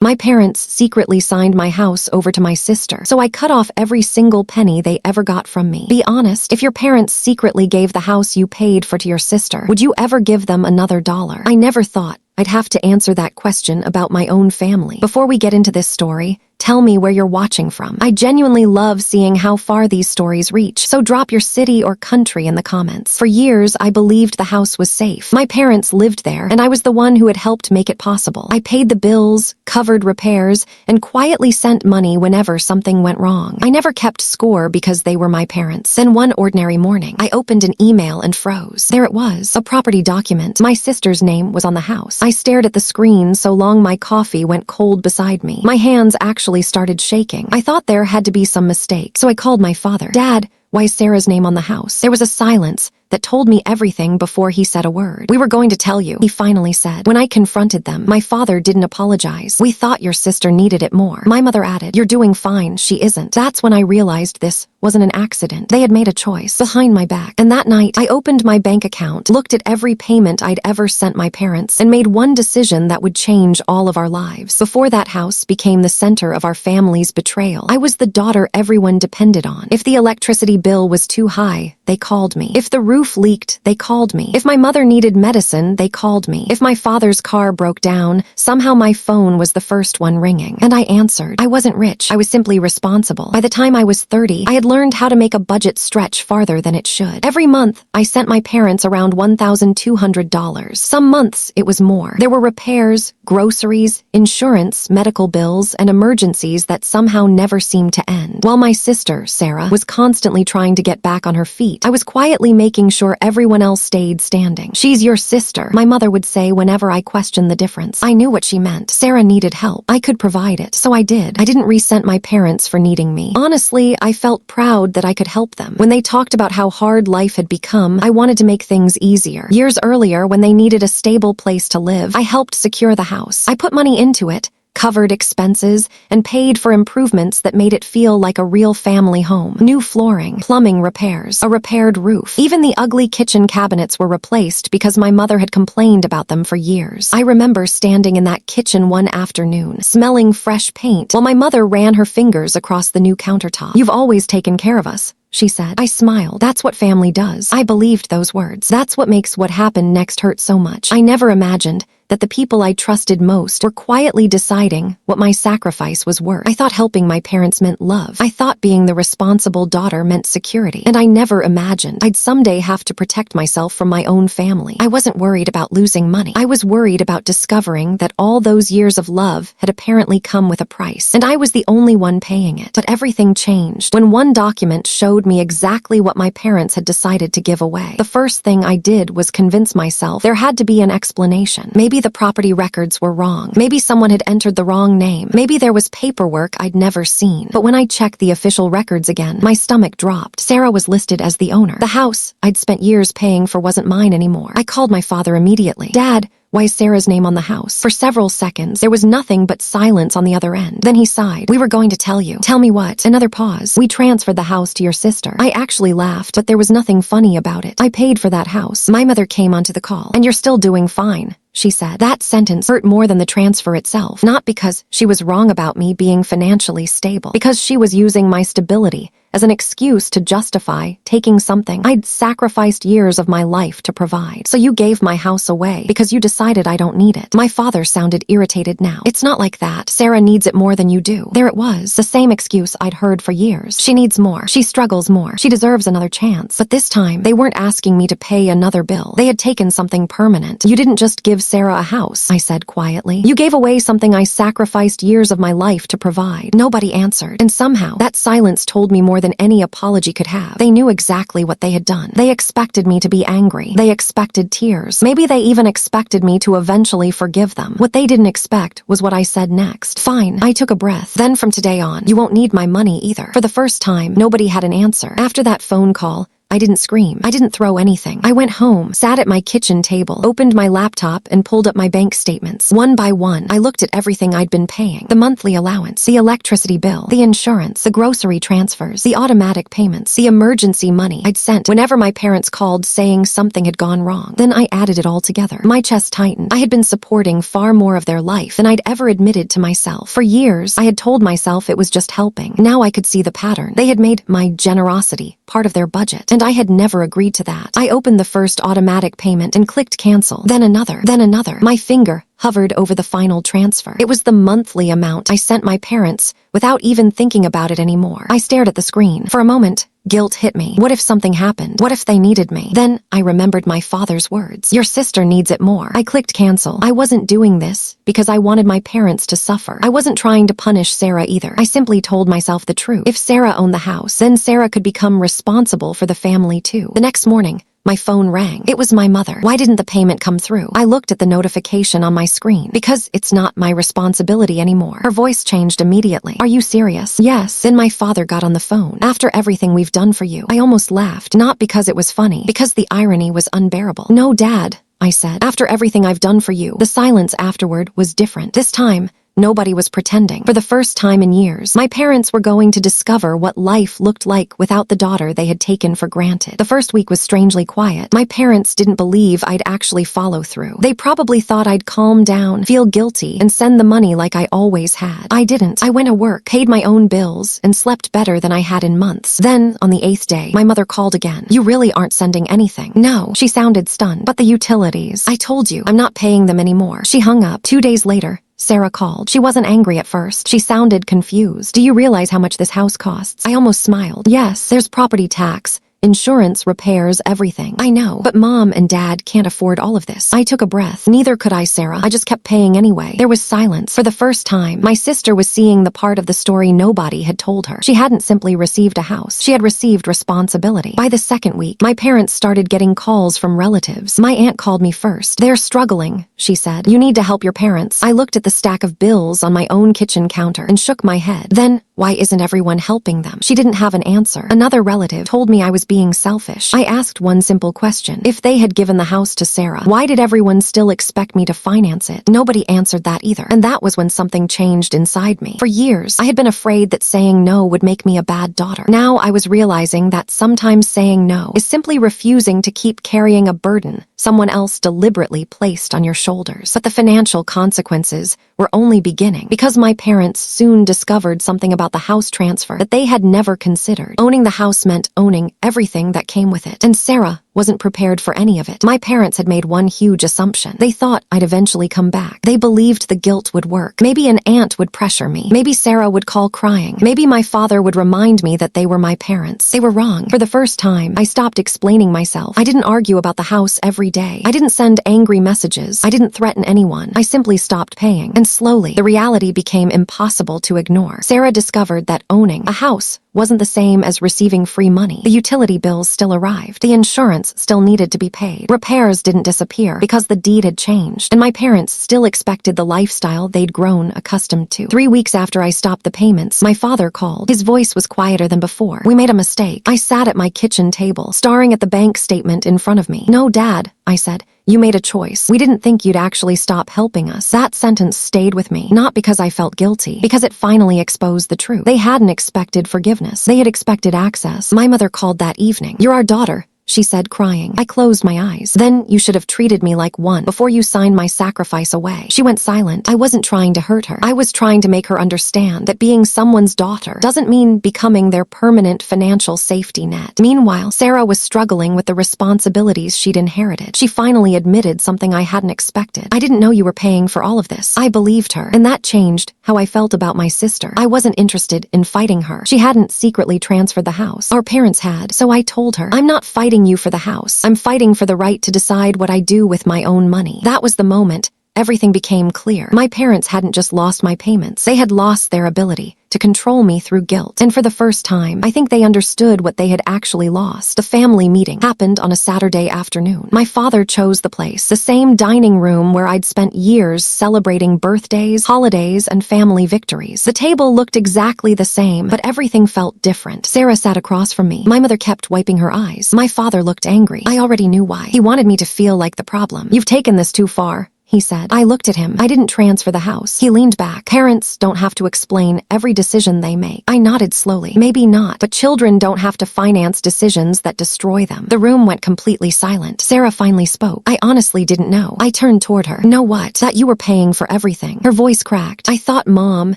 My parents secretly signed my house over to my sister, so I cut off every single penny they ever got from me. Be honest, if your parents secretly gave the house you paid for to your sister, would you ever give them another dollar? I never thought I'd have to answer that question about my own family. Before we get into this story, tell me where you're watching from. I genuinely love seeing how far these stories reach, so drop your city or country in the comments. For years, I believed the house was safe. My parents lived there, and I was the one who had helped make it possible. I paid the bills, covered repairs, and quietly sent money whenever something went wrong. I never kept score because they were my parents. Then one ordinary morning, I opened an email and froze. There it was, a property document. My sister's name was on the house. I stared at the screen so long my coffee went cold beside me. My hands actually started shaking. I thought there had to be some mistake, so I called my father. Dad, why is Sarah's name on the house? There was a silence that told me everything before he said a word. We were going to tell you, he finally said. When I confronted them, my father didn't apologize. We thought your sister needed it more. My mother added, you're doing fine, she isn't. That's when I realized this wasn't an accident. They had made a choice behind my back. And that night, I opened my bank account, looked at every payment I'd ever sent my parents, and made one decision that would change all of our lives. Before that house became the center of our family's betrayal, I was the daughter everyone depended on. If the electricity bill was too high, they called me. If the roof leaked, they called me. If my mother needed medicine, they called me. If my father's car broke down, somehow my phone was the first one ringing. And I answered. I wasn't rich. I was simply responsible. By the time I was 30, I had learned how to make a budget stretch farther than it should. Every month, I sent my parents around $1,200. Some months, it was more. There were repairs, groceries, insurance, medical bills, and emergencies that somehow never seemed to end. While my sister, Sarah, was constantly trying to get back on her feet, I was quietly making sure everyone else stayed standing. She's your sister, my mother would say whenever I questioned the difference. I knew what she meant. Sarah needed help. I could provide it, so I did. I didn't resent my parents for needing me. Honestly, I felt proud that I could help them. When they talked about how hard life had become, I wanted to make things easier. Years earlier, when they needed a stable place to live, I helped secure the house. I put money into it, covered expenses, and paid for improvements that made it feel like a real family home. New flooring, plumbing repairs, a repaired roof. Even the ugly kitchen cabinets were replaced because my mother had complained about them for years. I remember standing in that kitchen one afternoon, smelling fresh paint, while my mother ran her fingers across the new countertop. You've always taken care of us, she said. I smiled. That's what family does. I believed those words. That's what makes what happened next hurt so much. I never imagined that the people I trusted most were quietly deciding what my sacrifice was worth. I thought helping my parents meant love. I thought being the responsible daughter meant security. And I never imagined I'd someday have to protect myself from my own family. I wasn't worried about losing money. I was worried about discovering that all those years of love had apparently come with a price, and I was the only one paying it. But everything changed when one document showed me exactly what my parents had decided to give away. The first thing I did was convince myself there had to be an explanation. Maybe the property records were wrong. Maybe someone had entered the wrong name. Maybe there was paperwork I'd never seen. But when I checked the official records again, my stomach dropped. Sarah was listed as the owner. The house I'd spent years paying for wasn't mine anymore. I called my father immediately. Dad, why is Sarah's name on the house? For several seconds, there was nothing but silence on the other end. Then he sighed. We were going to tell you. Tell me what? Another pause. We transferred the house to your sister. I actually laughed, but there was nothing funny about it. I paid for that house. My mother came onto the call. And you're still doing fine, she said. That sentence hurt more than the transfer itself. Not because she was wrong about me being financially stable, because she was using my stability as an excuse to justify taking something I'd sacrificed years of my life to provide. So you gave my house away because you decided I don't need it. My father sounded irritated now. It's not like that. Sarah needs it more than you do. There it was, the same excuse I'd heard for years. She needs more. She struggles more. She deserves another chance. But this time, they weren't asking me to pay another bill. They had taken something permanent. You didn't just give Sarah a house, I said quietly. You gave away something I sacrificed years of my life to provide. Nobody answered. And somehow, that silence told me more than any apology could have. They knew exactly what they had done. They expected me to be angry. They expected tears. Maybe they even expected me to eventually forgive them. What they didn't expect was what I said next. Fine, I took a breath. Then from today on, you won't need my money either. For the first time, nobody had an answer. After that phone call, I didn't scream. I didn't throw anything. I went home, sat at my kitchen table, opened my laptop, and pulled up my bank statements. One by one, I looked at everything I'd been paying. The monthly allowance, the electricity bill, the insurance, the grocery transfers, the automatic payments, the emergency money I'd sent whenever my parents called saying something had gone wrong. Then I added it all together. My chest tightened. I had been supporting far more of their life than I'd ever admitted to myself. For years, I had told myself it was just helping. Now I could see the pattern. They had made my generosity part of their budget, and I had never agreed to that. I opened the first automatic payment and clicked cancel. Then another. Then another. My finger hovered over the final transfer. It was the monthly amount I sent my parents without even thinking about it anymore. I stared at the screen. For a moment, guilt hit me. What if something happened? What if they needed me? Then I remembered my father's words. Your sister needs it more. I clicked cancel. I wasn't doing this because I wanted my parents to suffer. I wasn't trying to punish Sarah either. I simply told myself the truth. If Sarah owned the house, then Sarah could become responsible for the family too. The next morning, my phone rang. It was my mother. Why didn't the payment come through? I looked at the notification on my screen. Because it's not my responsibility anymore. Her voice changed immediately. Are you serious? Yes. Then my father got on the phone. After everything we've done for you. I almost laughed. Not because it was funny. Because the irony was unbearable. No, Dad, I said. After everything I've done for you. The silence afterward was different. This time, nobody was pretending. For the first time in years, my parents were going to discover what life looked like without the daughter they had taken for granted. The first week was strangely quiet. My parents didn't believe I'd actually follow through. They probably thought I'd calm down, feel guilty, and send the money like I always had. I didn't. I went to work, paid my own bills, and slept better than I had in months. Then, on the 8th day, my mother called again. You really aren't sending anything. No. She sounded stunned. But the utilities. I told you, I'm not paying them anymore. She hung up. 2 days later, Sarah called. She wasn't angry at first. She sounded confused. Do you realize how much this house costs? I almost smiled. Yes, there's property tax, insurance, repairs, everything. I know, but Mom and Dad can't afford all of this. I took a breath. Neither could I, Sarah. I just kept paying anyway. There was silence. For the first time, my sister was seeing the part of the story nobody had told her. She hadn't simply received a house. She had received responsibility. By the second week, my parents started getting calls from relatives. My aunt called me first. They're struggling, she said. You need to help your parents. I looked at the stack of bills on my own kitchen counter and shook my head. Then, why isn't everyone helping them? She didn't have an answer. Another relative told me I was being selfish. I asked one simple question. If they had given the house to Sarah, why did everyone still expect me to finance it? Nobody answered that either. And that was when something changed inside me. For years, I had been afraid that saying no would make me a bad daughter. Now I was realizing that sometimes saying no is simply refusing to keep carrying a burden someone else deliberately placed on your shoulders. But the financial consequences were only beginning because my parents soon discovered something about the house transfer that they had never considered. Owning the house meant owning everything that came with it. And Sarah wasn't prepared for any of it. My parents had made one huge assumption. They thought I'd eventually come back. They believed the guilt would work. Maybe an aunt would pressure me. Maybe Sarah would call crying. Maybe my father would remind me that they were my parents. They were wrong. For the first time, I stopped explaining myself. I didn't argue about the house every day. I didn't send angry messages. I didn't threaten anyone. I simply stopped paying. And slowly, the reality became impossible to ignore. Sarah discovered that owning a house wasn't the same as receiving free money. The utility bills still arrived. The insurance still needed to be paid. Repairs didn't disappear because the deed had changed, and my parents still expected the lifestyle they'd grown accustomed to. 3 weeks after I stopped the payments, my father called. His voice was quieter than before. We made a mistake. I sat at my kitchen table, staring at the bank statement in front of me. No, Dad, I said. You made a choice. We didn't think you'd actually stop helping us. That sentence stayed with me, not because I felt guilty, because it finally exposed the truth. They hadn't expected forgiveness. They had expected access. My mother called that evening. You're our daughter, she said, crying. I closed my eyes. Then you should have treated me like one before you signed my sacrifice away. She went silent. I wasn't trying to hurt her. I was trying to make her understand that being someone's daughter doesn't mean becoming their permanent financial safety net. Meanwhile, Sarah was struggling with the responsibilities she'd inherited. She finally admitted something I hadn't expected. I didn't know you were paying for all of this. I believed her, and that changed how I felt about my sister. I wasn't interested in fighting her. She hadn't secretly transferred the house. Our parents had, so I told her, I'm not fighting you for the house. I'm fighting for the right to decide what I do with my own money. That was the moment everything became clear. My parents hadn't just lost my payments. They had lost their ability to control me through guilt. And for the first time, I think they understood what they had actually lost. The family meeting happened on a Saturday afternoon. My father chose the place, the same dining room where I'd spent years celebrating birthdays, holidays, and family victories. The table looked exactly the same, but everything felt different. Sarah sat across from me. My mother kept wiping her eyes. My father looked angry. I already knew why. He wanted me to feel like the problem. "You've taken this too far," he said. I looked at him. I didn't transfer the house. He leaned back. "Parents don't have to explain every decision they make." I nodded slowly. "Maybe not, but children don't have to finance decisions that destroy them." The room went completely silent. Sarah finally spoke. "I honestly didn't know." I turned toward her. "Know what?" "That you were paying for everything." Her voice cracked. "I thought Mom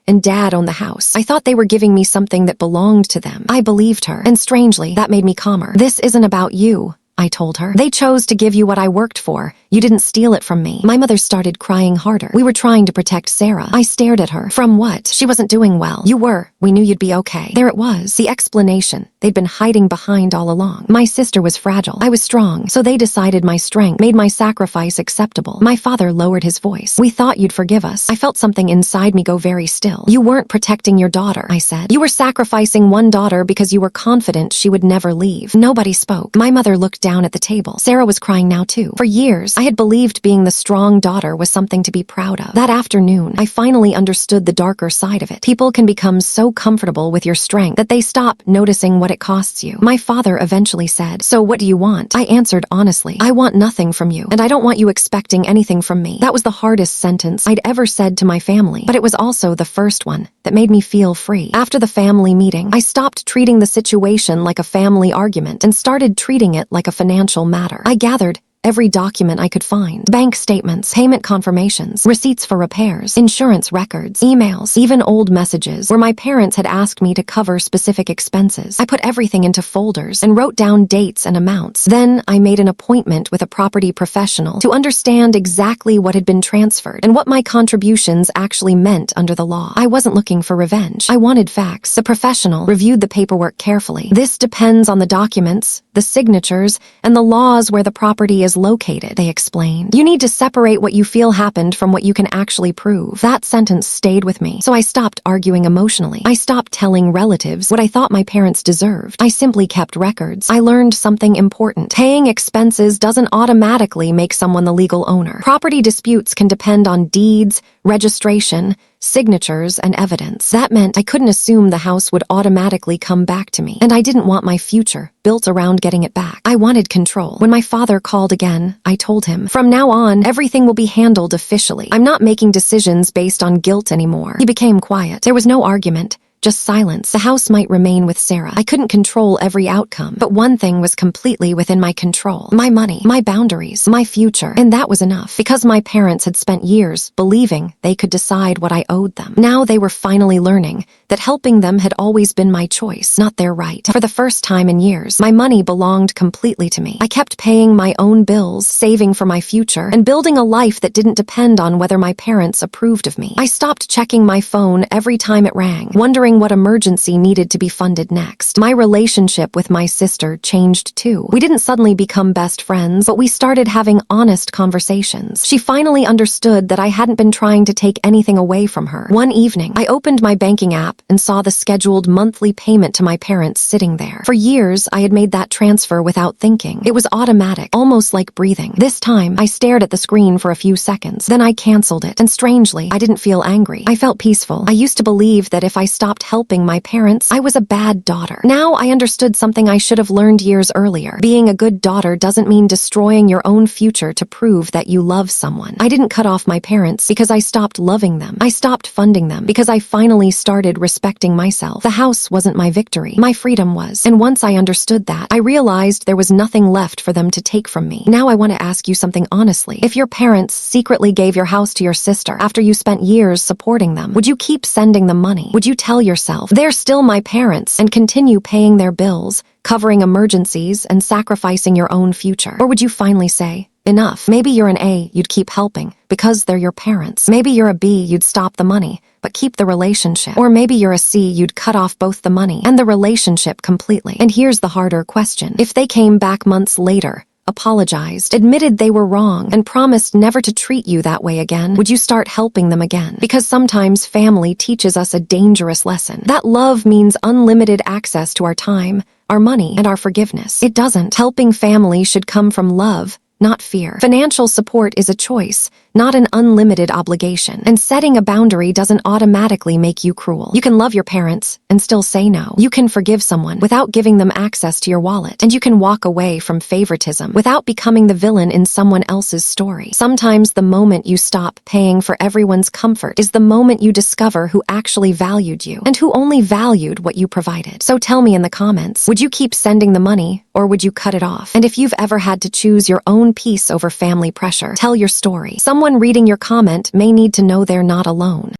and Dad owned the house. I thought they were giving me something that belonged to them." I believed her, and strangely, that made me calmer. "This isn't about you," I told her. "They chose to give you what I worked for. You didn't steal it from me." My mother started crying harder. "We were trying to protect Sarah." I stared at her. "From what? She wasn't doing well." "You were. We knew you'd be okay." There it was, the explanation they'd been hiding behind all along. My sister was fragile. I was strong, so they decided my strength made my sacrifice acceptable. My father lowered his voice. "We thought you'd forgive us." I felt something inside me go very still. "You weren't protecting your daughter," I said. "You were sacrificing one daughter because you were confident she would never leave." Nobody spoke. My mother looked down at the table. Sarah was crying now too. For years, I had believed being the strong daughter was something to be proud of. That afternoon, I finally understood the darker side of it. People can become so comfortable with your strength that they stop noticing what it costs you. My father eventually said, "So what do you want?" I answered honestly, "I want nothing from you, and I don't want you expecting anything from me." That was the hardest sentence I'd ever said to my family, but it was also the first one that made me feel free. After the family meeting, I stopped treating the situation like a family argument and started treating it like a financial matter. I gathered every document I could find. Bank statements, payment confirmations, receipts for repairs, insurance records, emails, even old messages where my parents had asked me to cover specific expenses. I put everything into folders and wrote down dates and amounts. Then I made an appointment with a property professional to understand exactly what had been transferred and what my contributions actually meant under the law. I wasn't looking for revenge. I wanted facts. The professional reviewed the paperwork carefully. "This depends on the documents, the signatures, and the laws where the property is located," they explained. "You need to separate what you feel happened from what you can actually prove." That sentence stayed with me, so I stopped arguing emotionally. I stopped telling relatives what I thought my parents deserved. I simply kept records. I learned something important. Paying expenses doesn't automatically make someone the legal owner. Property disputes can depend on deeds, registration, signatures, and evidence. That meant I couldn't assume the house would automatically come back to me, and I didn't want my future built around getting it back. I wanted control. When my father called again, I told him, "From now on, everything will be handled officially. I'm not making decisions based on guilt anymore." He became quiet. There was no argument, just silence. The house might remain with Sarah. I couldn't control every outcome, but one thing was completely within my control. My money, my boundaries, my future. And that was enough, because my parents had spent years believing they could decide what I owed them. Now they were finally learning that helping them had always been my choice, not their right. For the first time in years, my money belonged completely to me. I kept paying my own bills, saving for my future, and building a life that didn't depend on whether my parents approved of me. I stopped checking my phone every time it rang, wondering what emergency needed to be funded next. My relationship with my sister changed too. We didn't suddenly become best friends, but we started having honest conversations. She finally understood that I hadn't been trying to take anything away from her. One evening, I opened my banking app and saw the scheduled monthly payment to my parents sitting there. For years, I had made that transfer without thinking. It was automatic, almost like breathing. This time, I stared at the screen for a few seconds. Then I canceled it, and strangely, I didn't feel angry. I felt peaceful. I used to believe that if I stopped helping my parents, I was a bad daughter. Now I understood something I should have learned years earlier. Being a good daughter doesn't mean destroying your own future to prove that you love someone. I didn't cut off my parents because I stopped loving them. I stopped funding them because I finally started respecting myself. The house wasn't my victory. My freedom was. And once I understood that, I realized there was nothing left for them to take from me. Now I want to ask you something honestly. If your parents secretly gave your house to your sister after you spent years supporting them, would you keep sending them money? Would you tell yourself, "They're still my parents," and continue paying their bills, covering emergencies, and sacrificing your own future? Or would you finally say, "Enough"? Maybe you're an A, you'd keep helping because they're your parents. Maybe you're a B, you'd stop the money but keep the relationship. Or maybe you're a C, you'd cut off both the money and the relationship completely. And here's the harder question. If they came back months later, apologized, admitted they were wrong, and promised never to treat you that way again, would you start helping them again? Because sometimes family teaches us a dangerous lesson. That love means unlimited access to our time, our money, and our forgiveness. It doesn't. Helping family should come from love, not fear. Financial support is a choice, not an unlimited obligation. And setting a boundary doesn't automatically make you cruel. You can love your parents and still say no. You can forgive someone without giving them access to your wallet. And you can walk away from favoritism without becoming the villain in someone else's story. Sometimes the moment you stop paying for everyone's comfort is the moment you discover who actually valued you and who only valued what you provided. So tell me in the comments, would you keep sending the money or would you cut it off? And if you've ever had to choose your own peace over family pressure, tell your story. Someone reading your comment may need to know they're not alone.